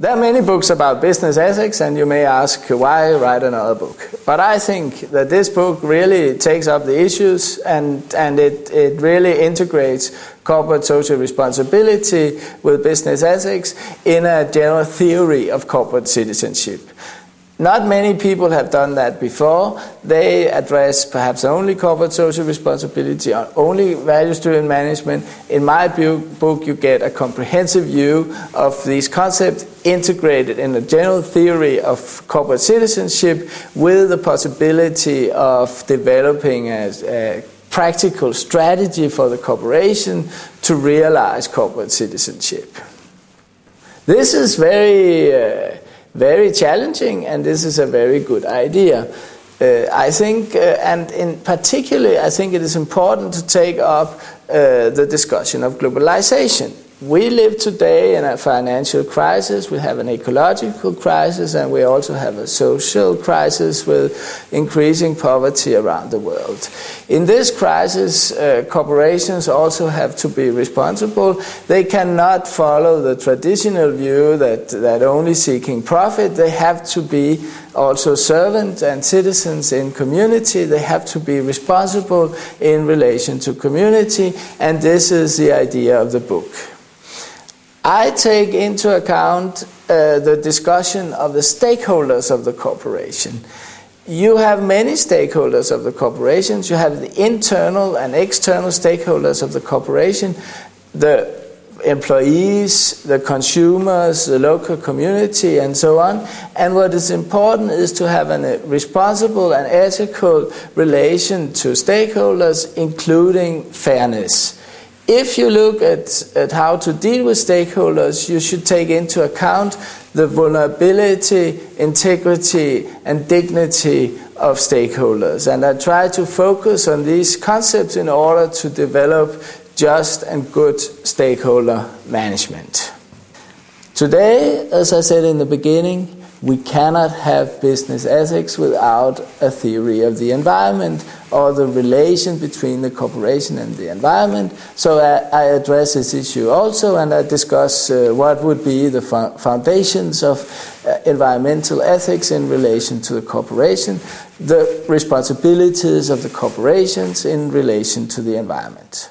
There are many books about business ethics, and you may ask, why write another book? But I think that this book really takes up the issues, and it really integrates corporate social responsibility with business ethics in a general theory of corporate citizenship. Not many people have done that before. They address perhaps only corporate social responsibility or only value-driven management. In my book, you get a comprehensive view of these concepts integrated in a general theory of corporate citizenship with the possibility of developing a practical strategy for the corporation to realize corporate citizenship. This is very challenging, and this is a very good idea. I think, and in particular, I think it is important to take up the discussion of globalization. We live today in a financial crisis, we have an ecological crisis, and we also have a social crisis with increasing poverty around the world. In this crisis, corporations also have to be responsible. They cannot follow the traditional view that only seeking profit. They have to be also servants and citizens in community. They have to be responsible in relation to community, and this is the idea of the book. I take into account the discussion of the stakeholders of the corporation. You have many stakeholders of the corporations. You have the internal and external stakeholders of the corporation, the employees, the consumers, the local community, and so on. And what is important is to have a responsible and ethical relation to stakeholders, including fairness. If you look at how to deal with stakeholders, you should take into account the vulnerability, integrity, and dignity of stakeholders. And I try to focus on these concepts in order to develop just and good stakeholder management. Today, as I said in the beginning, we cannot have business ethics without a theory of the environment or the relation between the corporation and the environment. So I address this issue also, and I discuss what would be the foundations of environmental ethics in relation to the corporation, the responsibilities of the corporations in relation to the environment.